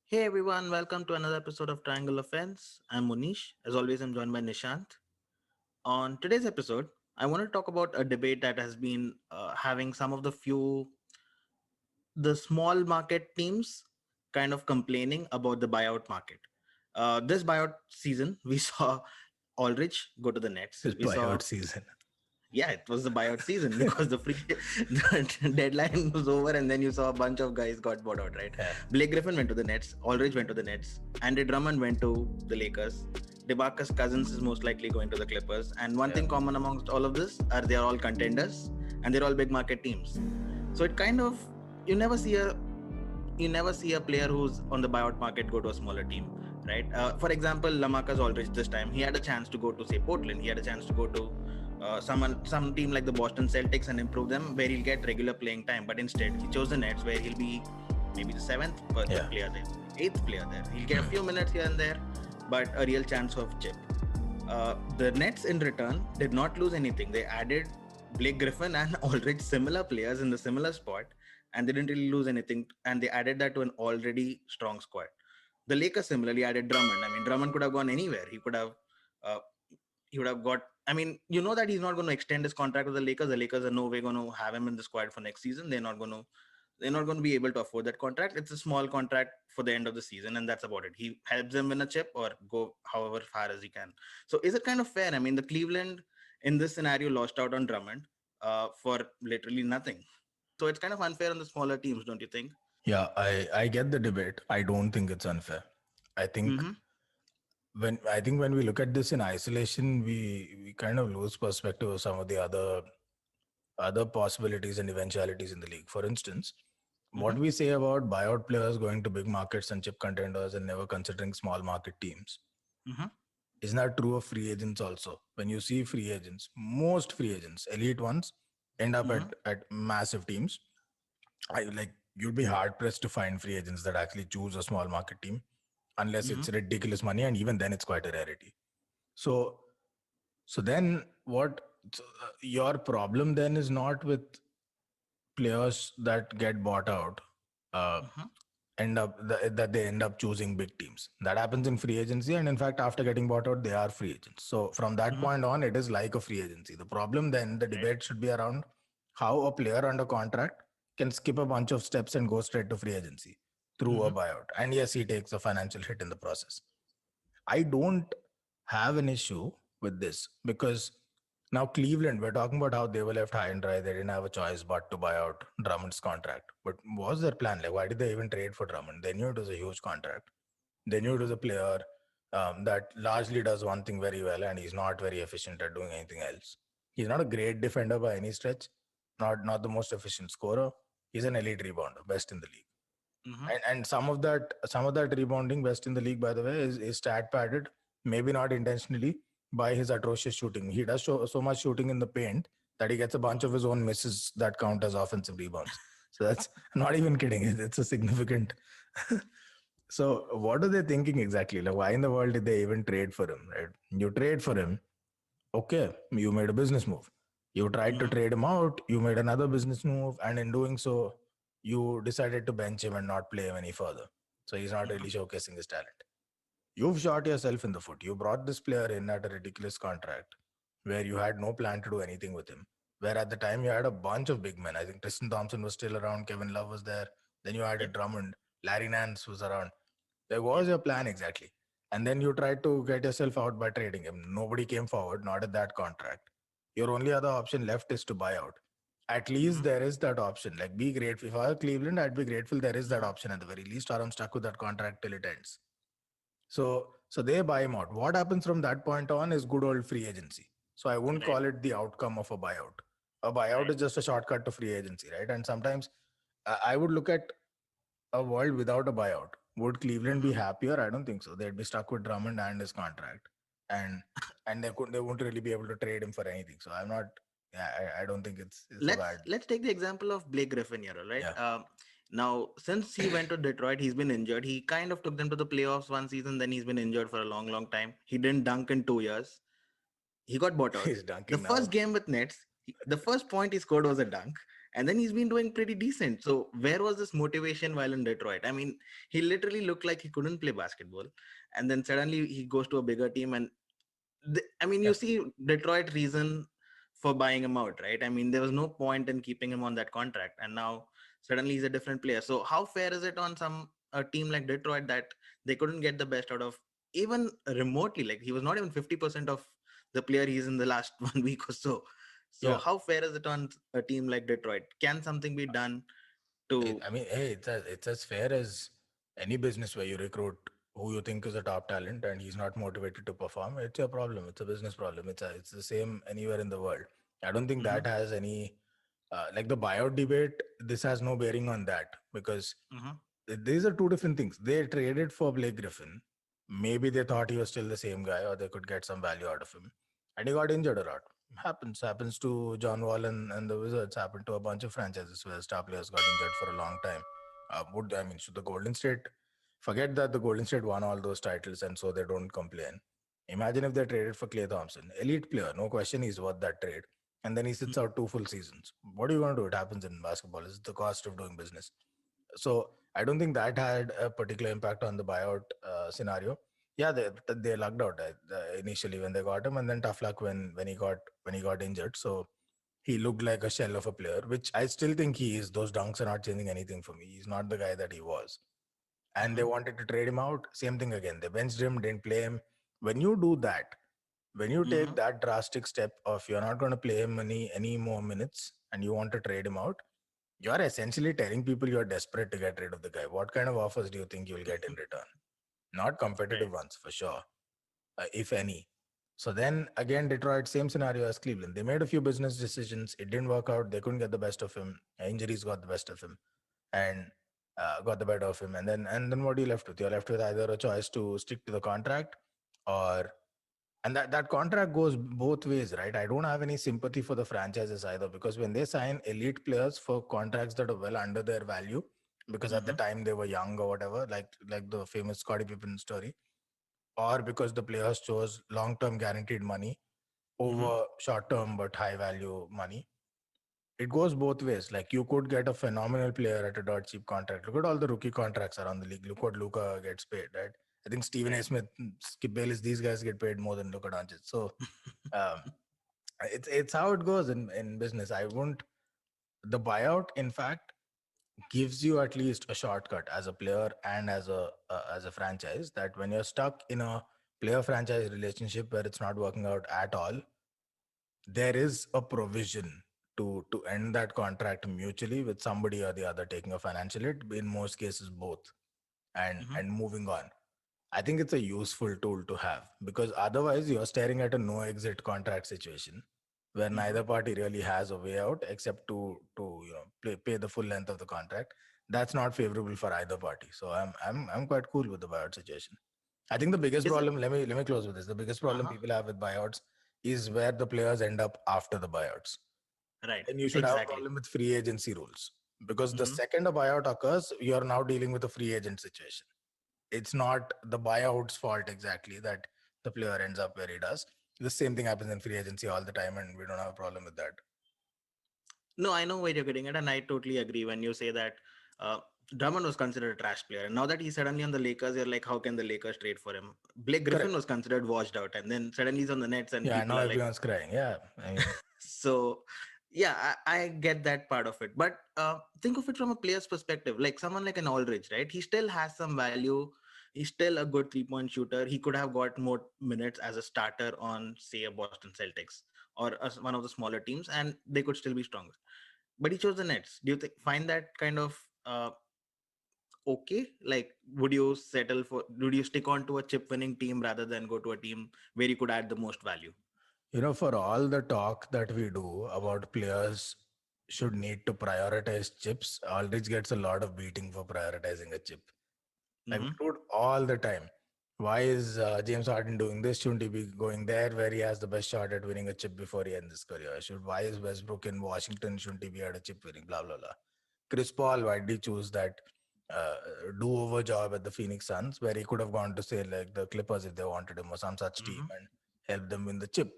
Hey everyone, welcome to another episode of Triangle Offense. I'm Monish. As always, I'm joined by Nishant. On today's episode, I want to talk about a debate that has been having some of the small market teams kind of complaining about the buyout market. This buyout season, we saw Aldrich go to the Nets. This We saw buyout season. Yeah, it was the buyout season because the deadline was over, and then you saw a bunch of guys got bought out, right? Yeah. Blake Griffin went to the Nets, Aldridge went to the Nets, Andre Drummond went to the Lakers, DeMarcus Cousins is most likely going to the Clippers, and one Yeah. thing common amongst all of this are they are all contenders and they're all big market teams. So it kind of you never see a you never see a player who's on the buyout market go to a smaller team, right? For example, Lamarcus Aldridge this time he had a chance to go to say Portland. He had a chance to go to some team like the Boston Celtics and improve them where he'll get regular playing time. But instead, he chose the Nets where he'll be maybe the seventh Yeah. player there, eighth player there. He'll get a few minutes here and there, but a real chance of chip. The Nets in return did not lose anything. They added Blake Griffin and Aldridge, similar players in the similar spot, and they didn't really lose anything. And they added that to an already strong squad. The Lakers similarly added Drummond. I mean, Drummond could have gone anywhere. Uh, he would have got. I mean, you know that he's not going to extend his contract with the Lakers. The Lakers are no way going to have him in the squad for next season. They're not going to be able to afford that contract. It's a small contract for the end of the season, and that's about it. He helps them win a chip or go however far as he can. So is it kind of fair? I mean, the Cleveland in this scenario lost out on Drummond for literally nothing. So it's kind of unfair on the smaller teams, don't you think? Yeah, I get the debate. I don't think it's unfair. I think Mm-hmm. when we look at this in isolation, we kind of lose perspective of some of the other possibilities and eventualities in the league. For instance, Mm-hmm. what we say about buyout players going to big markets and chip contenders and never considering small market teams Mm-hmm. is not true of free agents also. When you see free agents, most free agents, elite ones, end up Mm-hmm. at massive teams. I like you'd be hard pressed to find free agents that actually choose a small market team unless Mm-hmm. it's ridiculous money, and even then it's quite a rarity. So so then what your problem then is not with players that get bought out uh, Mm-hmm. that they end up choosing big teams. That happens in free agency, and in fact after getting bought out they are free agents. So from that Mm-hmm. point on it is like a free agency. The problem then, the Right. debate should be around how a player under contract can skip a bunch of steps and go straight to free agency through a Mm-hmm. buyout, and yes, he takes a financial hit in the process. I don't have an issue with this because now Cleveland, we're talking about how they were left high and dry. They didn't have a choice but to buy out Drummond's contract. But what was their plan? Like, why did they even trade for Drummond? They knew it was a huge contract. They knew it Mm-hmm. was a player that largely does one thing very well, and he's not very efficient at doing anything else. He's not a great defender by any stretch, not the most efficient scorer. He's an elite rebounder, best in the league. Mm-hmm. And some of that rebounding, best in the league, by the way, is stat padded, maybe not intentionally, by his atrocious shooting. He does show so much shooting in the paint that he gets a bunch of his own misses that count as offensive rebounds. So that's not even kidding. It's a significant. So what are they thinking exactly? Like, why in the world did they even trade for him? Right? You trade for him, okay, you made a business move. You tried to Mm-hmm. trade him out, you made another business move, and in doing so, you decided to bench him and not play him any further. So he's not Mm-hmm. really showcasing his talent. You've shot yourself in the foot. You brought this player in at a ridiculous contract where you had no plan to do anything with him. Where at the time you had a bunch of big men. I think Tristan Thompson was still around, Kevin Love was there. Then you had a Yep. Drummond, Larry Nance was around. Like, what was Yep. your plan exactly? And then you tried to get yourself out by trading him. Nobody came forward, not at that contract. Your only other option left is to buy out. At least Mm-hmm. there is that option. Like, be grateful. If I were Cleveland, I'd be grateful there is that Mm-hmm. option at the very least, or I'm stuck with that contract till it ends. So they buy him out. What happens from that point on is good old free agency. So I wouldn't Right. call it the outcome of a buyout. A buyout Right. is just a shortcut to free agency, right? And sometimes I would look at a world without a buyout. Would Cleveland be Mm-hmm. happier? I don't think so. They'd be stuck with Drummond and his contract, and they won't really be able to trade him for anything. So I'm not. Yeah, I don't think it's a let's bad. let's take the example of Blake Griffin here, all right? Yeah, Now, since he went to Detroit, he's been injured. He kind of took them to the playoffs one season, then he's been injured for a long, long time. He didn't dunk in 2 years. He got bought out. he's The dunking first now. game with Nets, the first point he scored was a dunk, and then he's been doing pretty decent. So where was this motivation while in Detroit? I mean, he literally looked like he couldn't play basketball, and then suddenly he goes to a bigger team, and I mean, Yeah. you see Detroit reason for buying him out, right? I mean, there was no point in keeping him on that contract, and now suddenly he's a different player. So how fair is it on a team like Detroit that they couldn't get the best out of even remotely? Like he was not even 50% of the player he's in the last 1 week or so. So Yeah. how fair is it on a team like Detroit? Can something be done to? I mean, hey, it's as fair as any business where you recruit who you think is a top talent and he's not motivated to perform. It's your problem. It's a business problem. It's the same anywhere in the world. I don't think Mm-hmm, that has any like the buyout debate. This has no bearing on that because mm-hmm, these are two different things. They traded for Blake Griffin. Maybe they thought he was still the same guy or they could get some value out of him. And he got injured a lot. Happens to John Wall and the Wizards. Happened to a bunch of franchises where star players got injured for a long time. Should the Golden State forget that the Golden State won all those titles and so they don't complain? Imagine if they traded for Klay Thompson, elite player, no question he's worth that trade, and then he sits out 2 full seasons. What are you going to do? It happens in basketball. It's the cost of doing business. So I don't think that had a particular impact on the buyout scenario. Yeah, they lucked out initially when they got him, and then tough luck when he got injured. So he looked like a shell of a player, which I still think he is. Those dunks are not changing anything for me. He's not the guy that he was. And they mm-hmm, wanted to trade him out. Same thing again. They benched him, didn't play him. When you do that, when you take mm-hmm. that drastic step of you're not going to play him any more minutes and you want to trade him out, you're essentially telling people you're desperate to get rid of the guy. What kind of offers do you think you'll get in return? Not competitive Right. ones for sure, if any. So then again, Detroit, same scenario as Cleveland. They made a few business decisions. It didn't work out. They couldn't get the best of him. Injuries got the best of him, and got the better of him. And then what are you left with? You're left with either a choice to stick to the contract, or and that contract goes both ways, right? I don't have any sympathy for the franchises either because when they sign elite players for contracts that are well under their value, because at the Mm-hmm, time they were young or whatever, like the famous Scottie Pippen story, or because the players chose long-term guaranteed money mm-hmm. over short-term but high value money. It goes both ways. Like you could get a phenomenal player at a dirt cheap contract. Look at all the rookie contracts around the league. Look what Luka gets paid, right? I think Stephen A. Right. Smith, Skip Bayless, these guys get paid more than Luka Doncic. So um, it's how it goes in business. I won't. The buyout, in fact, gives you at least a shortcut as a player and as a franchise that when you're stuck in a player franchise relationship where it's not working out at all, there is a provision to end that contract mutually with somebody or the other taking a financial hit. In most cases, both, Mm-hmm, and moving on. I think it's a useful tool to have because otherwise you're staring at a no exit contract situation where mm-hmm. neither party really has a way out except to pay the full length of the contract. That's not favorable for either party. So I'm quite cool with the buyout situation. I think the biggest Is it? problem, let me close with this. The biggest problem Uh-huh. people have with buyouts is where the players end up after the buyouts. Right. And you should have a Exactly. problem with free agency rules because the Mm-hmm. second a buyout occurs, you're now dealing with a free agent situation. It's not the buyout's fault exactly that the player ends up where he does. The same thing happens in free agency all the time, and we don't have a problem with that. No, I know where you're getting at, and I totally agree when you say that uh, Drummond was considered a trash player, and now that he's suddenly on the Lakers, you're like, how can the Lakers trade for him? Blake Griffin Correct. was considered washed out, and then suddenly he's on the Nets, and Yeah, people now are like, everyone's crying. Yeah, I mean, so yeah, I get that part of it, but think of it from a player's perspective. Like someone like an Aldridge, right? He still has some value. He's still a good 3 point shooter. He could have got more minutes as a starter on, say, a Boston Celtics or one of the smaller teams, and they could still be stronger. But he chose the Nets. Do you find that kind of okay? Like, would you settle for? Would you stick on to a chip-winning team rather than go to a team where you could add the most value? for all the talk that we do about players should need to prioritize chips, Aldridge gets a lot of beating for prioritizing a chip. Like we Mm-hmm. do it all the time. Why is James Harden doing this? Shouldn't he be going there where he has the best shot at winning a chip before he ends his career? Why is Westbrook in Washington? Shouldn't he be at a chip winning? Blah blah blah. Chris Paul, why did he choose that uh, do-over job at the Phoenix Suns where he could have gone to say like the Clippers if they wanted him or some such team Mm-hmm. and help them win the chip?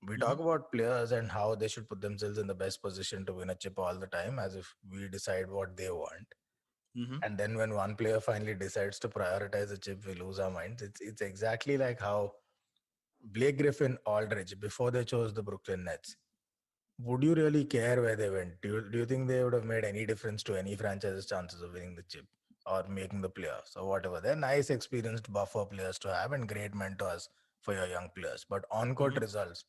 we Mm-hmm. talk about players and how they should put themselves in the best position to win a chip all the time, as if we decide what they want. Mm-hmm. And then when one player finally decides to prioritize a chip, we lose our minds. It's exactly like how Blake Griffin, Aldridge, before they chose the Brooklyn Nets, would you really care where they went? Do you think they would have made any difference to any franchise's chances of winning the chip or making the playoffs or whatever? They're nice, experienced buffer players to have and great mentors for your young players. But on-court Mm-hmm. results,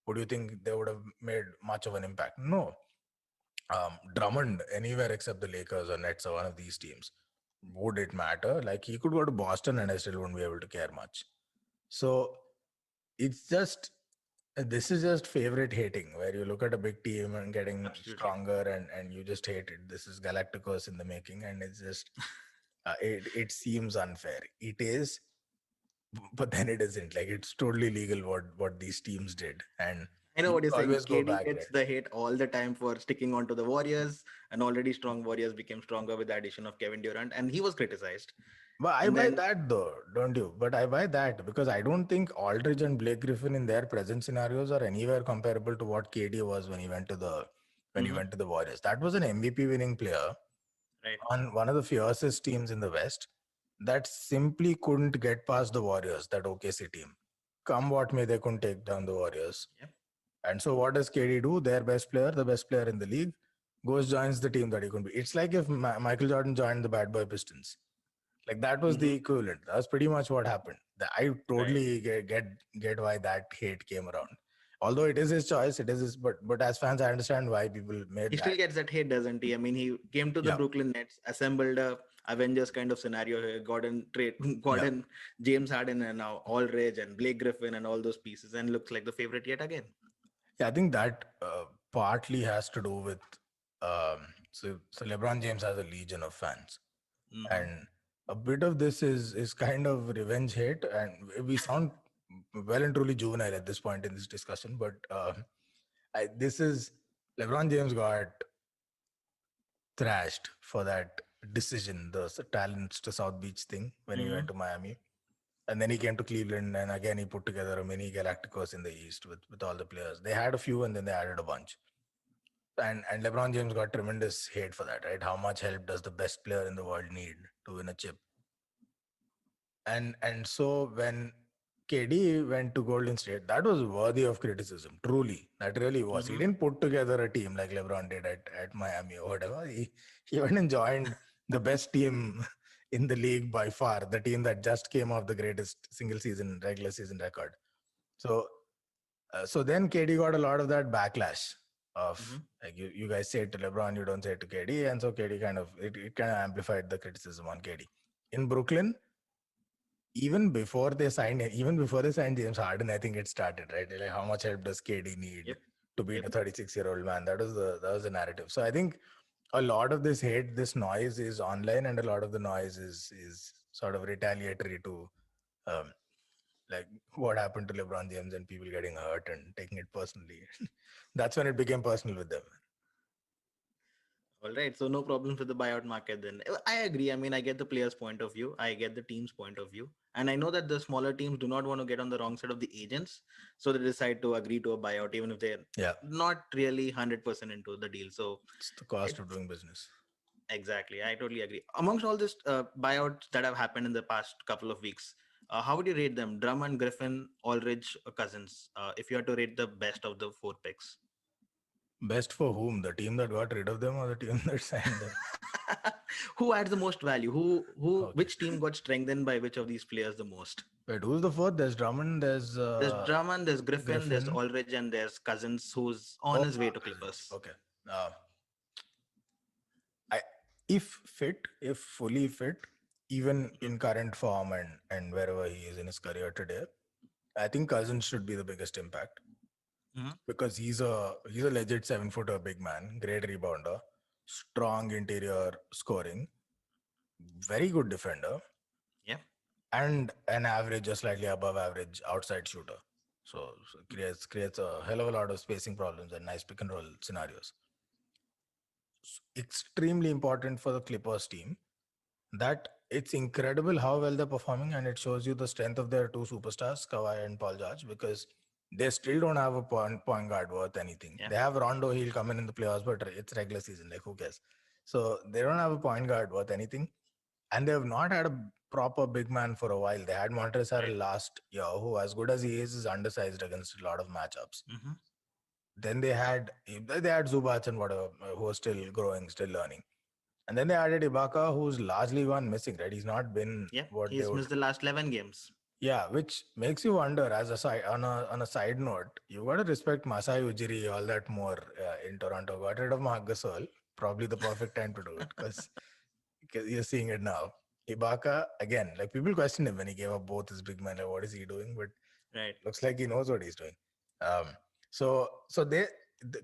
would you think they would have made much of an impact? No. Drummond, anywhere except the Lakers or Nets or one of these teams, would it matter? Like he could go to Boston and I still wouldn't be able to care much. So it's just this is just favorite hating where you look at a big team and getting Absolutely. stronger and you just hate it. This is Galacticos in the making, and it's just it seems unfair. It is, but then it isn't. Like it's totally legal what these teams did, and I know you what you're could saying. always go KD back, gets right? the hate all the time for sticking on to the Warriors, and already strong Warriors became stronger with the addition of Kevin Durant, and he was criticized. But I And buy then, that though, don't you? But I buy that because I don't think Aldridge and Blake Griffin in their present scenarios are anywhere comparable to what KD was when he went to Mhm, the Warriors. That was an MVP winning player right? on one of the fiercest teams in the West that simply couldn't get past the Warriors, that OKC team. Come what may, they couldn't take down the Warriors. Yep. And so what does KD do? Their best player, the best player in the league, goes joins the team that he couldn't be. It's like if Michael Jordan joined the Bad Boy Pistons. Like that was the Hmm. equivalent. That's pretty much what happened. I Right. totally get why that hate came around. Although it is his choice, it is his, but as fans, I understand why people He made still that. gets that hate, doesn't he? I mean, he came to the Yeah, Brooklyn Nets, assembled a Avengers kind of scenario here. Gordon trade, yeah. Gordon, James Harden, and now Aldridge and Blake Griffin and all those pieces, and looks like the favorite yet again. Yeah, I think that partly has to do with so LeBron James has a legion of fans, Hmm. and a bit of this is kind of revenge hate, and we sound well and truly juvenile at this point in this discussion, but this is LeBron James got thrashed for that decision, the talents to South Beach thing when he Hmm. went to Miami. And then he came to Cleveland, and again he put together a mini Galacticos in the East with all the players. They had a few, and then they added a bunch. And LeBron James got tremendous hate for that, right? How much help does the best player in the world need to win a chip? And so when KD went to Golden State, that was worthy of criticism. Truly, that really was. He Hmm. didn't put together a team like LeBron did at Miami or whatever. He went and joined the best team in the league by far, the team that just came off the greatest single season regular season record. So so then KD got a lot of that backlash of Hmm. like you guys say it to LeBron, you don't say it to KD, and so KD kind of it kind of amplified the criticism on KD. In Brooklyn, even before they signed James Harden, I think it started, right? Like how much help does KD need Yep. to beat Yep. a 36-year-old man? That was the narrative. So I think a lot of this hate, this noise is online, and a lot of the noise is sort of retaliatory to um, like what happened to LeBron James and people getting hurt and taking it personally. That's when it became personal with them. All right, so no problems with the buyout market then. I agree. I mean, I get the player's point of view, I get the team's point of view, and I know that the smaller teams do not want to get on the wrong side of the agents, so they decide to agree to a buyout even if they're Yeah, not really 100% into the deal. So it's the cost of it's doing business. exactly, I totally agree. Amongst all this buyouts that have happened in the past couple of weeks, how would you rate them? Drummond, Griffin, Aldridge, Cousins. If you had to rate the best of the four picks. Best for whom? The team that got rid of them or the team that signed them? Who adds the most value? Who Okay. which team got strengthened by which of these players the most? Wait, who's the fourth? There's Drummond, there's There's Drummond, there's Griffin, there's Griffin. Aldridge, and there's Cousins, who's on Oh, his way to Cousins. Clippers. Okay. Uh, I if fit, if fully fit, even Mhm. in current form and wherever he is in his career today, I think Cousins should be the biggest impact Mhm. because he's a legit 7-footer big man, great rebounder, strong interior scoring, very good defender, Yeah. and an average or slightly above average outside shooter. So creates a hell of a lot of spacing problems and nice pick and roll scenarios. Extremely important for the Clippers team that it's incredible how well they're performing, and it shows you the strength of their two superstars, Kawhi and Paul George, because they still don't have a point guard worth anything. Yeah. They have Rondo, he'll come in the playoffs, but it's regular season, like who cares? So they don't have a point guard worth anything, and they have not had a proper big man for a while. They had Montrezl Harrell Right. last year, who, as good as he is undersized against a lot of matchups. Mm-hmm. Then they had Zubac and whatever, who was still growing, still learning. And then they added Ibaka, who's largely gone missing, right? He's not been Yeah. what they He's would. missed the last 11 games. Yeah, which makes you wonder. As a side, on a side note, you got to respect Masai Ujiri all that more in Toronto. Got rid of Marc Gasol, probably the perfect time to do it because you're seeing it now. Ibaka again, like people question him when he gave up both his big men. Like, what is he doing? But Right. looks like he knows what he's doing. Um, so the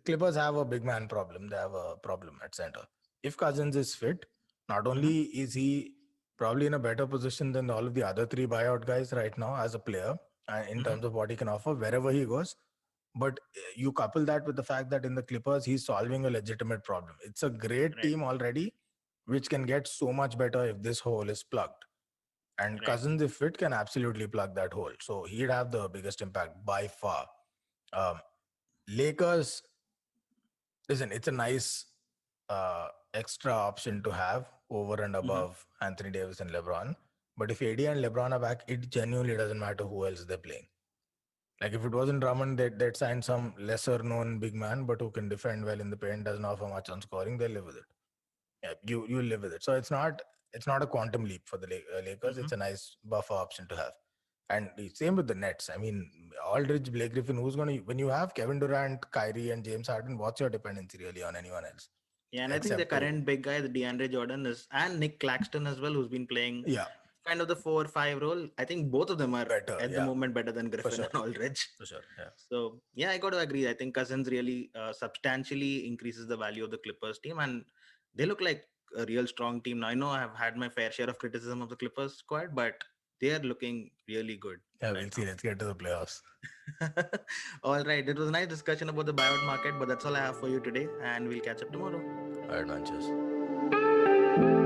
Clippers have a big man problem. They have a problem at center. If Cousins is fit, not Mm-hmm. only is he probably in a better position than all of the other three buyout guys right now as a player in Mm-hmm. terms of what he can offer wherever he goes. But you couple that with the fact that in the Clippers, he's solving a legitimate problem. It's a great Right. team already, which can get so much better if this hole is plugged. And Right. Cousins, if fit, can absolutely plug that hole. So he'd have the biggest impact by far. Um, Lakers, listen, it's a nice extra option to have over and Mm-hmm. above Anthony Davis and LeBron. But if AD and LeBron are back, it genuinely doesn't matter who else they're playing. Like if it wasn't Drummond, they'd sign some lesser known big man, but who can defend well in the paint, doesn't offer much on scoring, they'll live with it. Yeah, you live with it. So it's not a quantum leap for the Lakers. Mm-hmm. It's a nice buffer option to have. And the same with the Nets. I mean, Aldridge, Blake Griffin, who's going to, when you have Kevin Durant, Kyrie, and James Harden, what's your dependency really on anyone else? Yeah, and I think the Except to, current big guy, the DeAndre Jordan, is and Nick Claxton as well, who's been playing yeah, kind of the 4 or 5 role. I think both of them are better. at the Yeah, moment better than for Griffin sure. and Aldridge. For sure. Yeah. So yeah, I got to agree. I think Cousins really substantially increases the value of the Clippers team, and they look like a real strong team now. I know I have had my fair share of criticism of the Clippers squad, but they are looking really good Yeah, right we'll see. Let's get to the playoffs. now. All right, it was a nice discussion about the buyout market, but that's all I have for you today, and we'll catch up tomorrow. All right, man. Cheers.